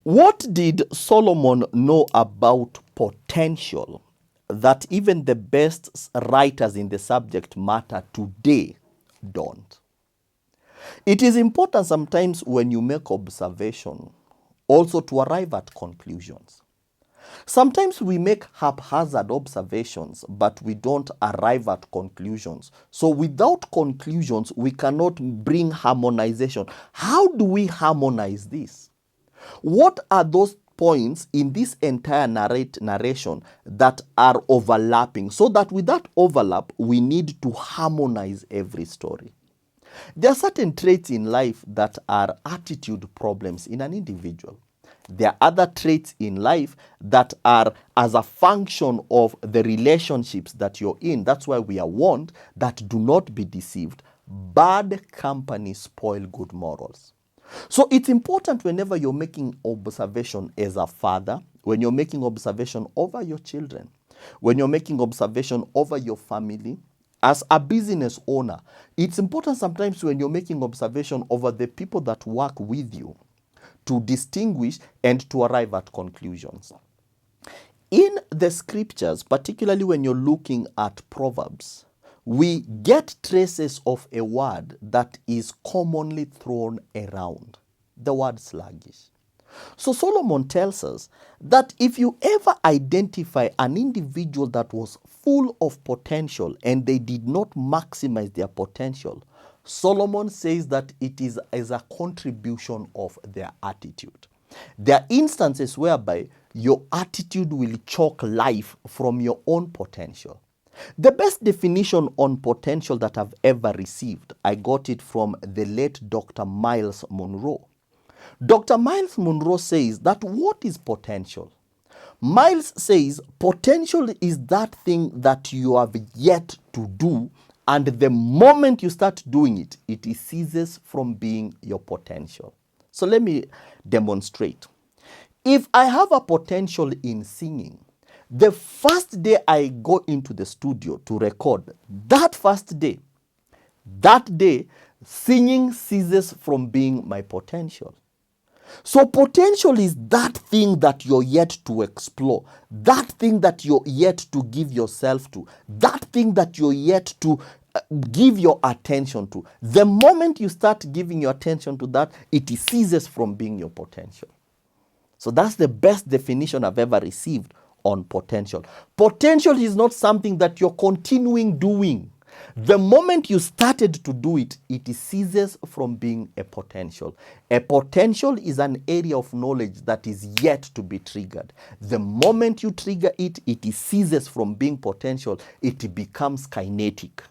What did Solomon know about potential that even the best writers in the subject matter today don't? It is important sometimes when you make observation also to arrive at conclusions. Sometimes we make haphazard observations, but we don't arrive at conclusions. So without conclusions, we cannot bring harmonization. How do we harmonize this? What are those points in this entire narration that are overlapping, so that with that overlap, we need to harmonize every story? There are certain traits in life that are attitude problems in an individual. There are other traits in life that are as a function of the relationships that you're in. That's why we are warned that do not be deceived. Bad company spoil good morals. So it's important whenever you're making observation as a father, when you're making observation over your children, when you're making observation over your family, as a business owner, it's important sometimes when you're making observation over the people that work with you to distinguish and to arrive at conclusions. In the scriptures, particularly when you're looking at Proverbs, we get traces of a word that is commonly thrown around, the word sluggish. So Solomon tells us that if you ever identify an individual that was full of potential and they did not maximize their potential, Solomon says that it is as a contribution of their attitude. There are instances whereby your attitude will choke life from your own potential. The best definition on potential that I've ever received, I got it from the late Dr. Miles Monroe. Dr. Miles Monroe says that what is potential? Miles says potential is that thing that you have yet to do, and the moment you start doing it, it ceases from being your potential. So let me demonstrate. If I have a potential in singing, the first day I go into the studio to record, that day, singing ceases from being my potential. So potential is that thing that you're yet to explore, that thing that you're yet to give yourself to, that thing that you're yet to give your attention to. The moment you start giving your attention to that, it ceases from being your potential. So that's the best definition I've ever received on potential. Potential is not something that you're continuing doing. The moment you started to do it, it ceases from being a potential. A potential is an area of knowledge that is yet to be triggered. The moment you trigger it, it ceases from being potential. It becomes kinetic.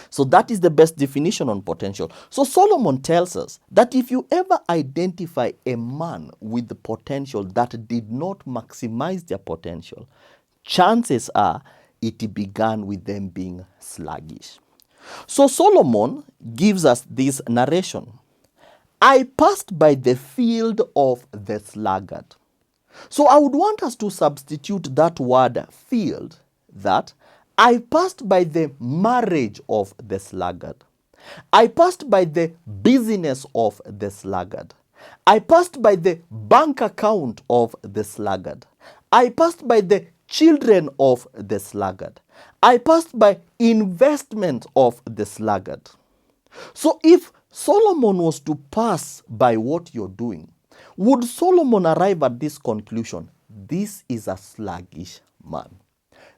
So that is the best definition on potential. So Solomon tells us that if you ever identify a man with the potential that did not maximize their potential, chances are it began with them being sluggish. So Solomon gives us this narration. I passed by the field of the sluggard. So I would want us to substitute that word field, that I passed by the marriage of the sluggard. I passed by the business of the sluggard. I passed by the bank account of the sluggard. I passed by the children of the sluggard. I passed by investment of the sluggard. So if Solomon was to pass by what you're doing, would Solomon arrive at this conclusion? This is a sluggish man.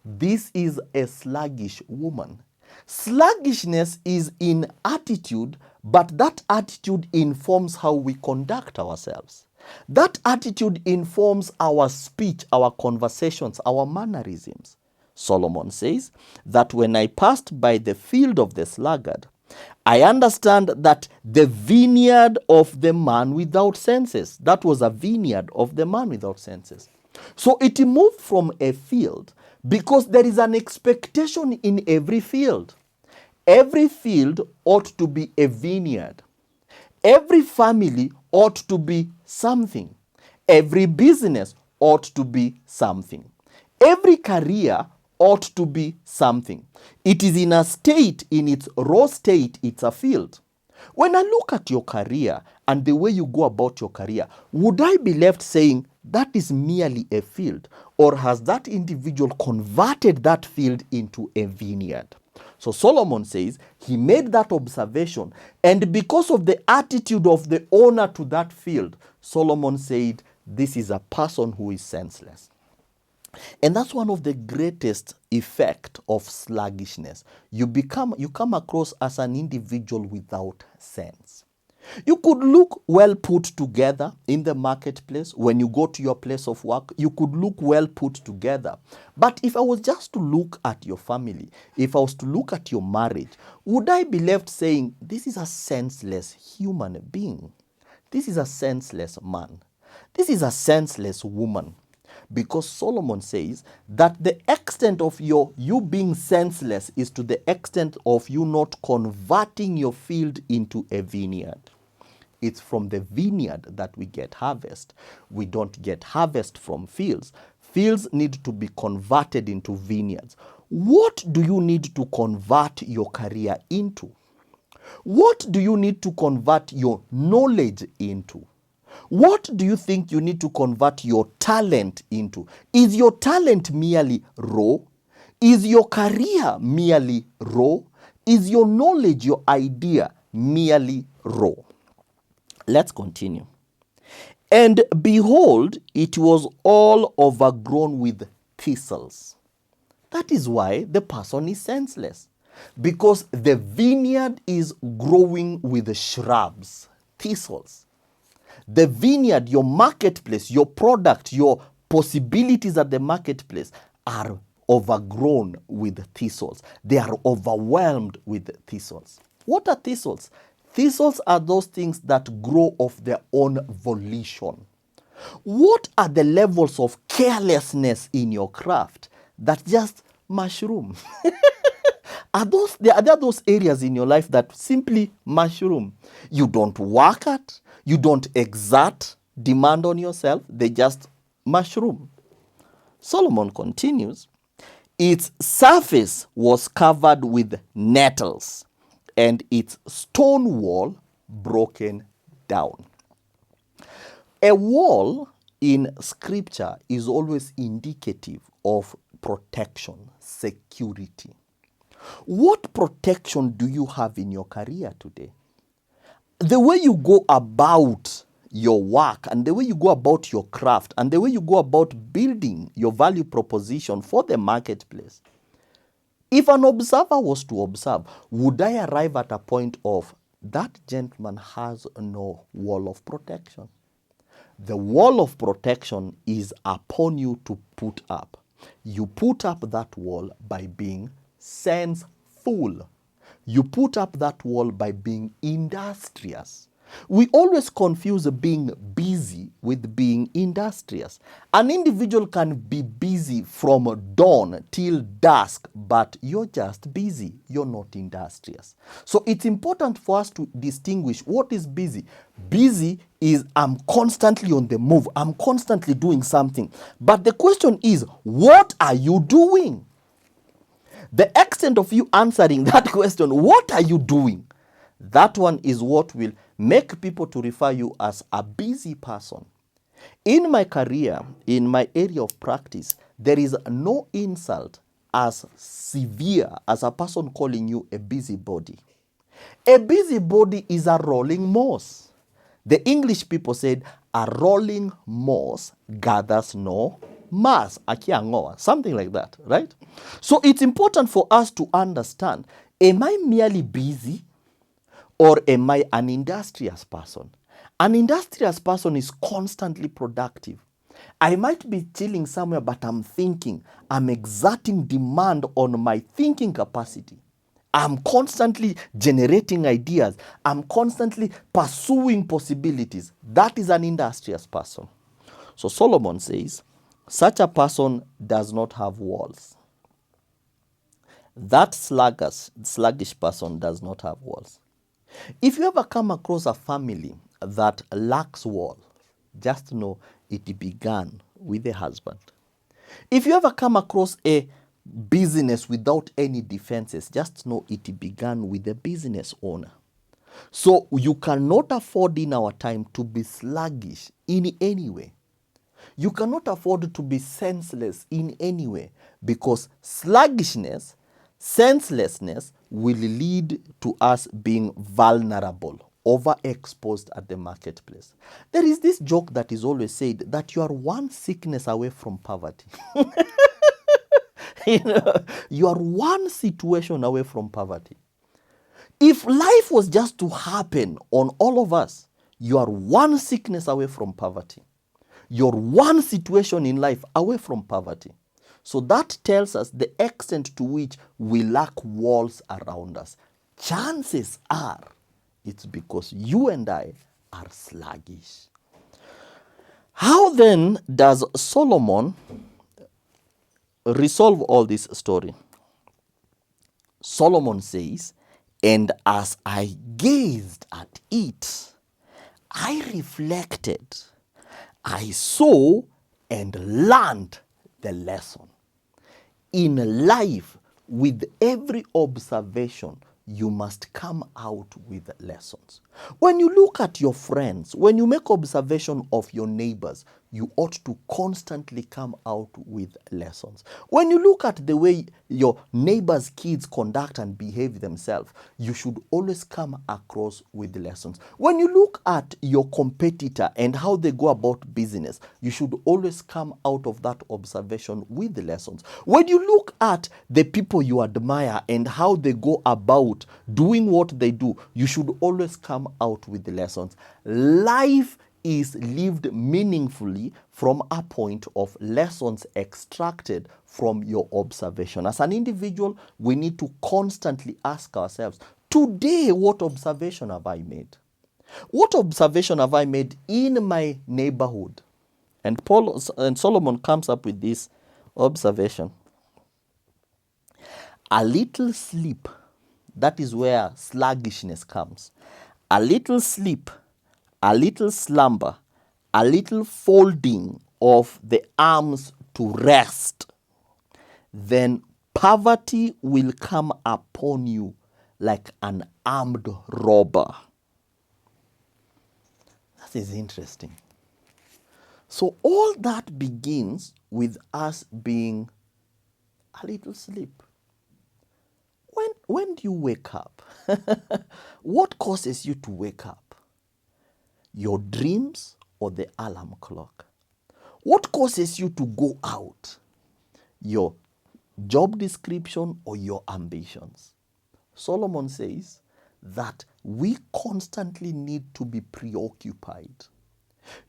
This is a sluggish woman. Sluggishness is in attitude, but that attitude informs how we conduct ourselves. That attitude informs our speech, our conversations, our mannerisms. Solomon says that when I passed by the field of the sluggard, I understand that the vineyard of the man without senses, that was a vineyard of the man without senses. So it moved from a field because there is an expectation in every field. Every field ought to be a vineyard. Every family ought to be something. Every business ought to be something. Every career ought to be something. It is in a state, in its raw state, it's a field. When I look at your career, and the way you go about your career, would I be left saying that is merely a field, or has that individual converted that field into a vineyard? So Solomon says he made that observation, and because of the attitude of the owner to that field, Solomon said, this is a person who is senseless. And that's one of the greatest effect of sluggishness. You come across as an individual without sense. You could look well put together in the marketplace. When you go to your place of work, you could look well put together. But if I was just to look at your family, if I was to look at your marriage, would I be left saying, this is a senseless human being? This is a senseless man. This is a senseless woman. Because Solomon says that the extent of you being senseless is to the extent of you not converting your field into a vineyard. It's from the vineyard that we get harvest. We don't get harvest from fields. Fields need to be converted into vineyards. What do you need to convert your career into? What do you need to convert your knowledge into? What do you think you need to convert your talent into? Is your talent merely raw? Is your career merely raw? Is your knowledge, your idea merely raw? Let's continue. And behold, it was all overgrown with thistles. That is why the person is senseless. Because the vineyard is growing with shrubs, thistles. The vineyard, your marketplace, your product, your possibilities at the marketplace are overgrown with thistles. They are overwhelmed with thistles. What are thistles? Thistles are those things that grow of their own volition. What are the levels of carelessness in your craft that just mushroom? Are there those areas in your life that simply mushroom? You don't work at, you don't exert demand on yourself, they just mushroom. Solomon continues, its surface was covered with nettles, and its stone wall broken down. A wall in scripture is always indicative of protection, security. What protection do you have in your career today? The way you go about your work and the way you go about your craft and the way you go about building your value proposition for the marketplace. If an observer was to observe, would I arrive at a point of that gentleman has no wall of protection? The wall of protection is upon you to put up. You put up that wall by being senseful. You put up that wall by being industrious. We always confuse being busy with being industrious. An individual can be busy from dawn till dusk, but you're just busy. You're not industrious. So it's important for us to distinguish what is busy. Busy is I'm constantly on the move. I'm constantly doing something. But the question is, what are you doing? The extent of you answering that question, what are you doing? That one is what will make people to refer you as a busy person. In my career, in my area of practice, there is no insult as severe as a person calling you a busybody. A busybody is a rolling moss. The English people said, a rolling moss gathers no mass, akiangoa, something like that, right? So it's important for us to understand, am I merely busy or am I an industrious person? An industrious person is constantly productive. I might be chilling somewhere, but I'm thinking, I'm exerting demand on my thinking capacity. I'm constantly generating ideas. I'm constantly pursuing possibilities. That is an industrious person. So Solomon says, such a person does not have walls. That sluggish person does not have walls. If you ever come across a family that lacks walls, just know it began with the husband. If you ever come across a business without any defenses, just know it began with the business owner. So you cannot afford in our time to be sluggish in any way. You cannot afford to be senseless in any way, because sluggishness, senselessness will lead to us being vulnerable, overexposed at the marketplace. There is this joke that is always said that you are one sickness away from poverty. You know, you are one situation away from poverty. If life was just to happen on all of us, you are one sickness away from poverty. You're one situation in life away from poverty. So that tells us the extent to which we lack walls around us. Chances are it's because you and I are sluggish. How then does Solomon resolve all this story? Solomon says, "And as I gazed at it, I reflected, I saw and learned the lesson." In life, with every observation, you must come out with lessons. When you look at your friends, when you make observation of your neighbors, you ought to constantly come out with lessons. When you look at the way your neighbors' kids conduct and behave themselves, you should always come across with lessons. When you look at your competitor and how they go about business, you should always come out of that observation with lessons. When you look at the people you admire and how they go about doing what they do, you should always come out with lessons. Life is lived meaningfully from a point of lessons extracted from your observation. As an individual, we need to constantly ask ourselves, today, what observation have I made? What observation have I made in my neighborhood? And Solomon comes up with this observation. A little sleep, that is where sluggishness comes. A little sleep, a little slumber, a little folding of the arms to rest, then poverty will come upon you like an armed robber. That is interesting. So all that begins with us being a little sleep. When do you wake up? What causes you to wake up? Your dreams or the alarm clock? What causes you to go out? Your job description or your ambitions? Solomon says that we constantly need to be preoccupied.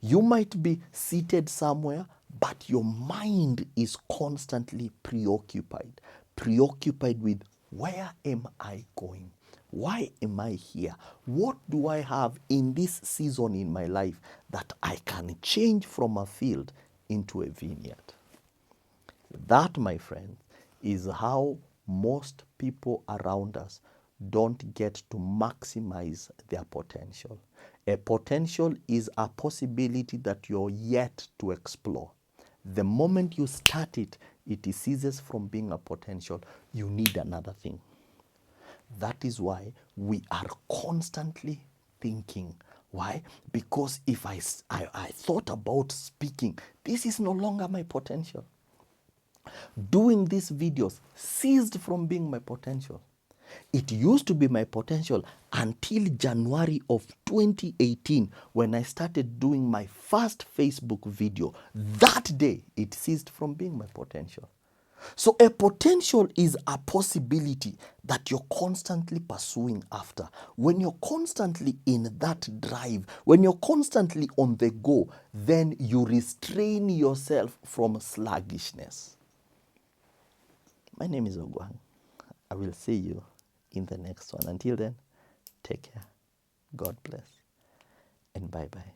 You might be seated somewhere, but your mind is constantly preoccupied. Preoccupied with, where am I going? Why am I here? What do I have in this season in my life that I can change from a field into a vineyard? That, my friend, is how most people around us don't get to maximize their potential. A potential is a possibility that you're yet to explore. The moment you start it, it ceases from being a potential. You need another thing. That is why we are constantly thinking. Why? Because if I thought about speaking, this is no longer my potential. Doing these videos ceased from being my potential. It used to be my potential until January of 2018 when I started doing my first Facebook video. That day, it ceased from being my potential. So a potential is a possibility that you're constantly pursuing after. When you're constantly in that drive, when you're constantly on the go, then you restrain yourself from sluggishness. My name is Ogwang. I will see you in the next one. Until then, take care. God bless. And bye-bye.